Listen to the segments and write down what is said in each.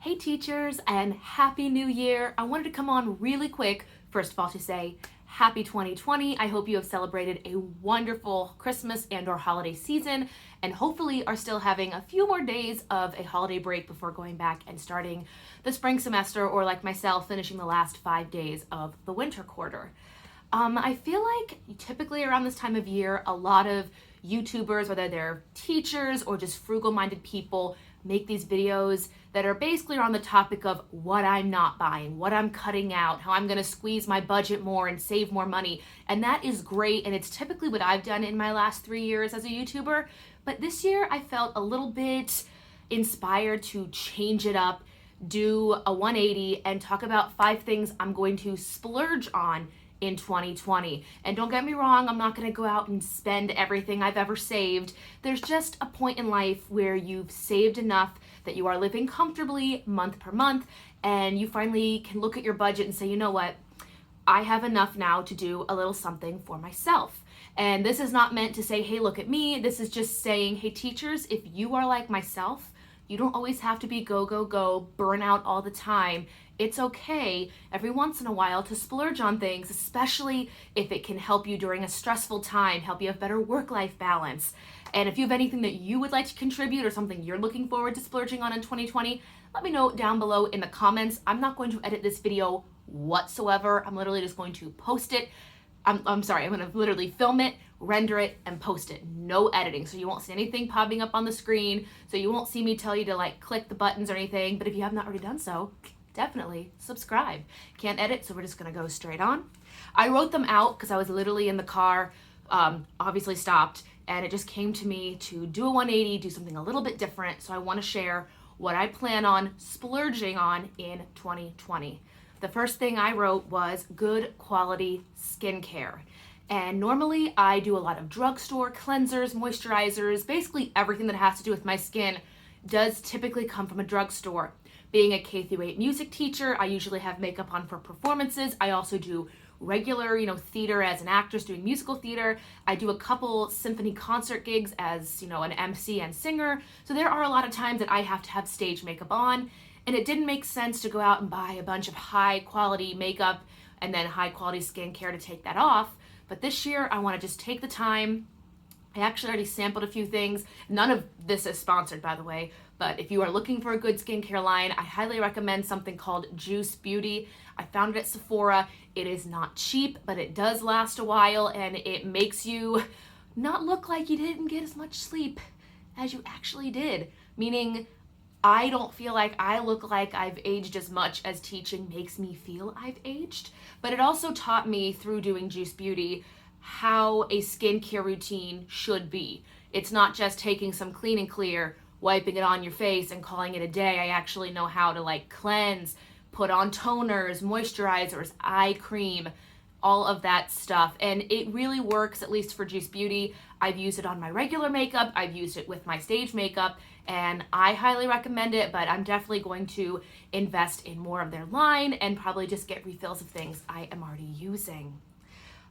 Hey teachers, and Happy New Year. I wanted to come on really quick, first of all, to say Happy 2020. I hope you have celebrated a wonderful Christmas and or holiday season, and hopefully are still having a few more days of a holiday break before going back and starting the spring semester, or like myself, finishing the last 5 days of the winter quarter. I feel like typically around this time of year, a lot of YouTubers, whether they're teachers or just frugal-minded people, make these videos that are basically on the topic of what I'm not buying, what I'm cutting out, how I'm going to squeeze my budget more and save more money. And that is great, and it's typically what I've done in my last 3 years as a YouTuber. But this year I felt a little bit inspired to change it up, do a 180, and talk about 5 things I'm going to splurge on in 2020. And don't get me wrong, I'm not going to go out and spend everything I've ever saved. There's just a point in life where you've saved enough that you are living comfortably month per month, and you finally can look at your budget and say, you know what, I have enough now to do a little something for myself. And this is not meant to say, hey, look at me. This is just saying, hey, teachers, if you are like myself, you don't always have to be go, go, go, burn out all the time. It's okay every once in a while to splurge on things, especially if it can help you during a stressful time, help you have better work-life balance. And if you have anything that you would like to contribute or something you're looking forward to splurging on in 2020, let me know down below in the comments. I'm not going to edit this video whatsoever. I'm literally just going to post it. I'm going to literally film it, render it, and post it. No editing, so you won't see anything popping up on the screen, so you won't see me tell you to like click the buttons or anything, but if you have not already done so, definitely subscribe. Can't edit, so we're just gonna go straight on. I wrote them out because I was literally in the car, obviously stopped, and it just came to me to do a 180, do something a little bit different, so I wanna share what I plan on splurging on in 2020. The first thing I wrote was good quality skincare. And normally I do a lot of drugstore cleansers, moisturizers, basically everything that has to do with my skin does typically come from a drugstore. Being a K through 8 music teacher, I usually have makeup on for performances. I also do regular, theater as an actress doing musical theater. I do a couple symphony concert gigs as, an MC and singer. So there are a lot of times that I have to have stage makeup on. And it didn't make sense to go out and buy a bunch of high quality makeup and then high quality skincare to take that off. But this year I want to just take the time. I actually already sampled a few things. None of this is sponsored, by the way, but if you are looking for a good skincare line, I highly recommend something called Juice Beauty. I found it at Sephora. It is not cheap, but it does last a while, and it makes you not look like you didn't get as much sleep as you actually did, meaning I don't feel like I look like I've aged as much as teaching makes me feel I've aged. But it also taught me through doing Juice Beauty how a skincare routine should be. It's not just taking some Clean and Clear, wiping it on your face and calling it a day. I actually know how to cleanse, put on toners, moisturizers, eye cream, all of that stuff. And it really works, at least for Juice Beauty. I've used it on my regular makeup. I've used it with my stage makeup, and I highly recommend it, but I'm definitely going to invest in more of their line and probably just get refills of things I am already using.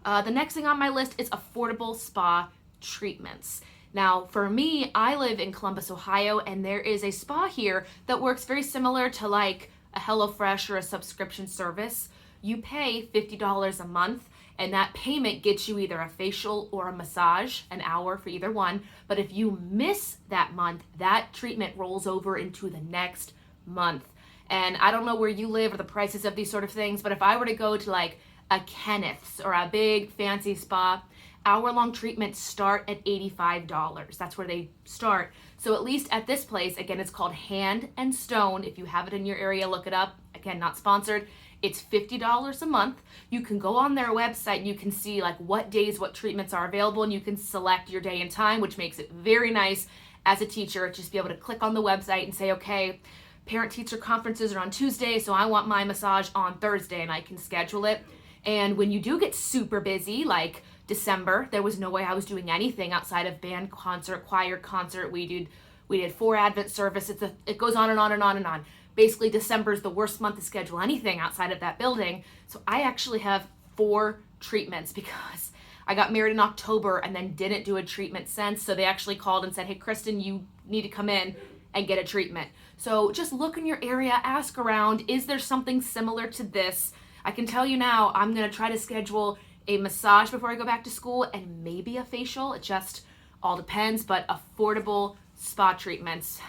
The next thing on my list is affordable spa treatments. Now, for me, I live in Columbus, Ohio, and there is a spa here that works very similar to like a HelloFresh or a subscription service. You pay $50 a month, and that payment gets you either a facial or a massage, an hour for either one. But if you miss that month, that treatment rolls over into the next month. And I don't know where you live or the prices of these sort of things, but if I were to go to like a Kenneth's or a big fancy spa, hour-long treatments start at $85. That's where they start. So at least at this place, again, it's called Hand and Stone. If you have it in your area, look it up. Again, not sponsored. It's $50 a month. You can go on their website and you can see what days, what treatments are available, and you can select your day and time, which makes it very nice as a teacher, just be able to click on the website and say, okay, parent-teacher conferences are on Tuesday, so I want my massage on Thursday, and I can schedule it. And when you do get super busy, like December, there was no way I was doing anything outside of band concert, choir concert. We did 4 Advent services. It goes on and on and on and on. Basically, December is the worst month to schedule anything outside of that building. So I actually have 4 treatments because I got married in October and then didn't do a treatment since. So they actually called and said, hey, Kristen, you need to come in and get a treatment. So just look in your area, ask around, is there something similar to this? I can tell you now, I'm gonna try to schedule a massage before I go back to school and maybe a facial. It just all depends, but affordable spa treatments,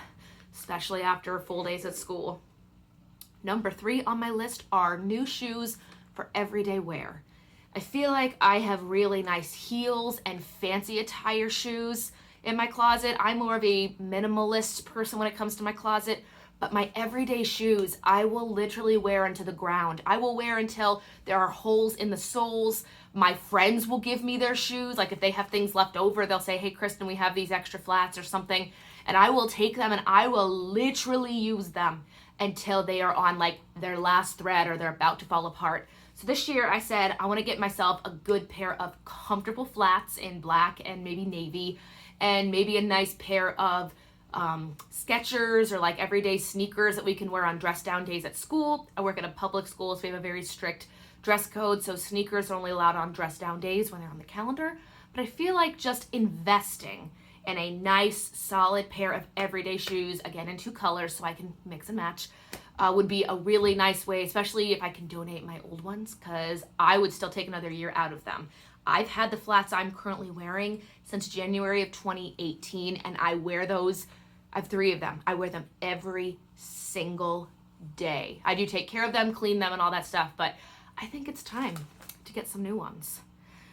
especially after full days at school. Number 3 on my list are new shoes for everyday wear. I feel like I have really nice heels and fancy attire shoes in my closet. I'm more of a minimalist person when it comes to my closet, but my everyday shoes, I will literally wear into the ground. I will wear until there are holes in the soles. My friends will give me their shoes. Like if they have things left over, they'll say, hey, Kristen, we have these extra flats or something. And I will take them and I will literally use them until they are on like their last thread or they're about to fall apart. So this year I said I want to get myself a good pair of comfortable flats in black and maybe navy, and maybe a nice pair of Skechers or like everyday sneakers that we can wear on dress down days at school. I work at a public school, so we have a very strict dress code, so sneakers are only allowed on dress down days when they're on the calendar. But I feel like just investing in a nice solid pair of everyday shoes, again in 2 colors so I can mix and match, would be a really nice way, especially if I can donate my old ones, because I would still take another year out of them. I've had the flats I'm currently wearing since January of 2018, and I wear those. I have 3 of them. I wear them every single day. I do take care of them, clean them, and all that stuff, but I think it's time to get some new ones.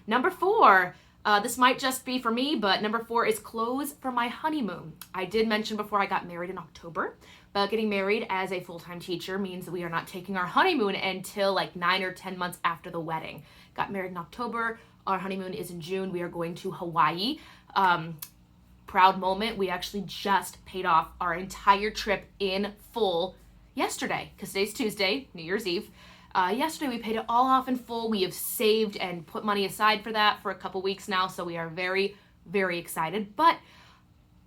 Number 4, this might just be for me, but number 4 is clothes for my honeymoon. I did mention before I got married in October, but getting married as a full-time teacher means that we are not taking our honeymoon until like 9 or 10 months after the wedding. Got married in October. Our honeymoon is in June. We are going to Hawaii. Proud moment. We actually just paid off our entire trip in full yesterday, because today's Tuesday, New Year's Eve. Yesterday we paid it all off in full. We have saved and put money aside for that for a couple weeks now, so we are very, very excited. But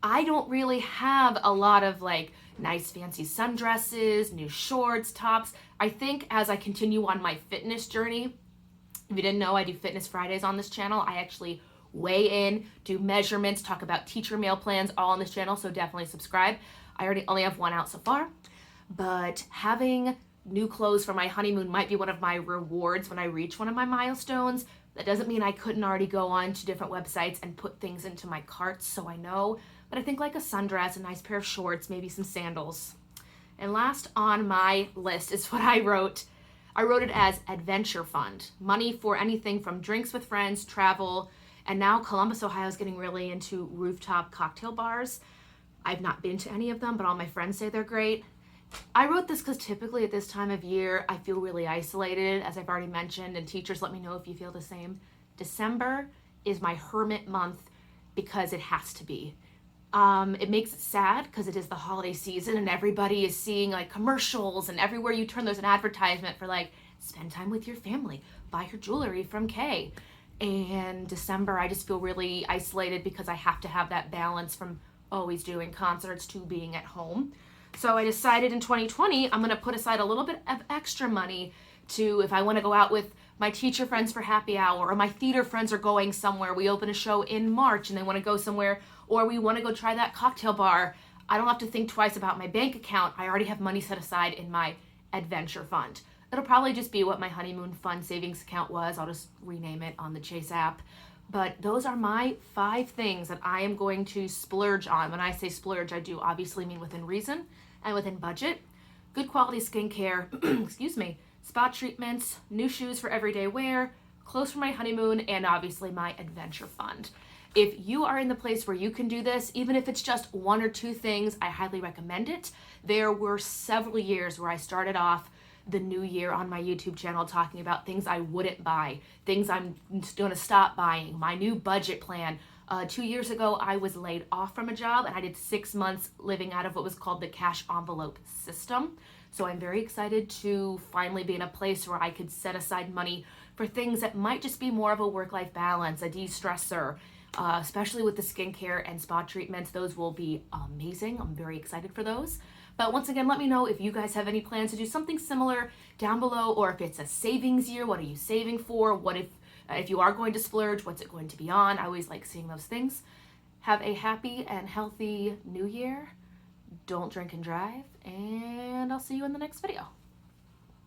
I don't really have a lot of like nice fancy sundresses, new shorts, tops. I think as I continue on my fitness journey, if you didn't know, I do Fitness Fridays on this channel. I actually weigh in, do measurements, talk about teacher meal plans, all on this channel, so definitely subscribe. I already only have 1 out so far, but having new clothes for my honeymoon might be one of my rewards when I reach one of my milestones. That doesn't mean I couldn't already go on to different websites and put things into my cart, so I know, but I think like a sundress, a nice pair of shorts, maybe some sandals. And last on my list is what I wrote. I wrote it as adventure fund, money for anything from drinks with friends, travel, and now Columbus, Ohio is getting really into rooftop cocktail bars. I've not been to any of them, but all my friends say they're great. I wrote this because typically at this time of year, I feel really isolated, as I've already mentioned, and teachers, let me know if you feel the same. December is my hermit month because it has to be. It makes it sad because it is the holiday season and everybody is seeing like commercials, and everywhere you turn there's an advertisement for like spend time with your family, buy your jewelry from Kay. And December I just feel really isolated because I have to have that balance from always doing concerts to being at home. So I decided in 2020 I'm going to put aside a little bit of extra money to, if I want to go out with my teacher friends for happy hour, or my theater friends are going somewhere, we open a show in March and they want to go somewhere, or we want to go try that cocktail bar, I don't have to think twice about my bank account. I already have money set aside in my adventure fund. It'll probably just be what my honeymoon fund savings account was. I'll just rename it on the Chase app. But those are my 5 things that I am going to splurge on. When I say splurge, I do obviously mean within reason and within budget. Good quality skincare, excuse me, spa treatments, new shoes for everyday wear, clothes for my honeymoon, and obviously my adventure fund. If you are in the place where you can do this, even if it's just 1 or 2 things, I highly recommend it. There were several years where I started off the new year on my YouTube channel talking about things I wouldn't buy, things I'm going to stop buying, my new budget plan. 2 years ago, I was laid off from a job and I did 6 months living out of what was called the cash envelope system. So I'm very excited to finally be in a place where I could set aside money for things that might just be more of a work-life balance, a de-stressor, especially with the skincare and spa treatments. Those will be amazing. I'm very excited for those. But once again, let me know if you guys have any plans to do something similar down below, or if it's a savings year, what are you saving for? What if you are going to splurge, what's it going to be on? I always like seeing those things. Have a happy and healthy new year. don't drink and drive, and I'll see you in the next video.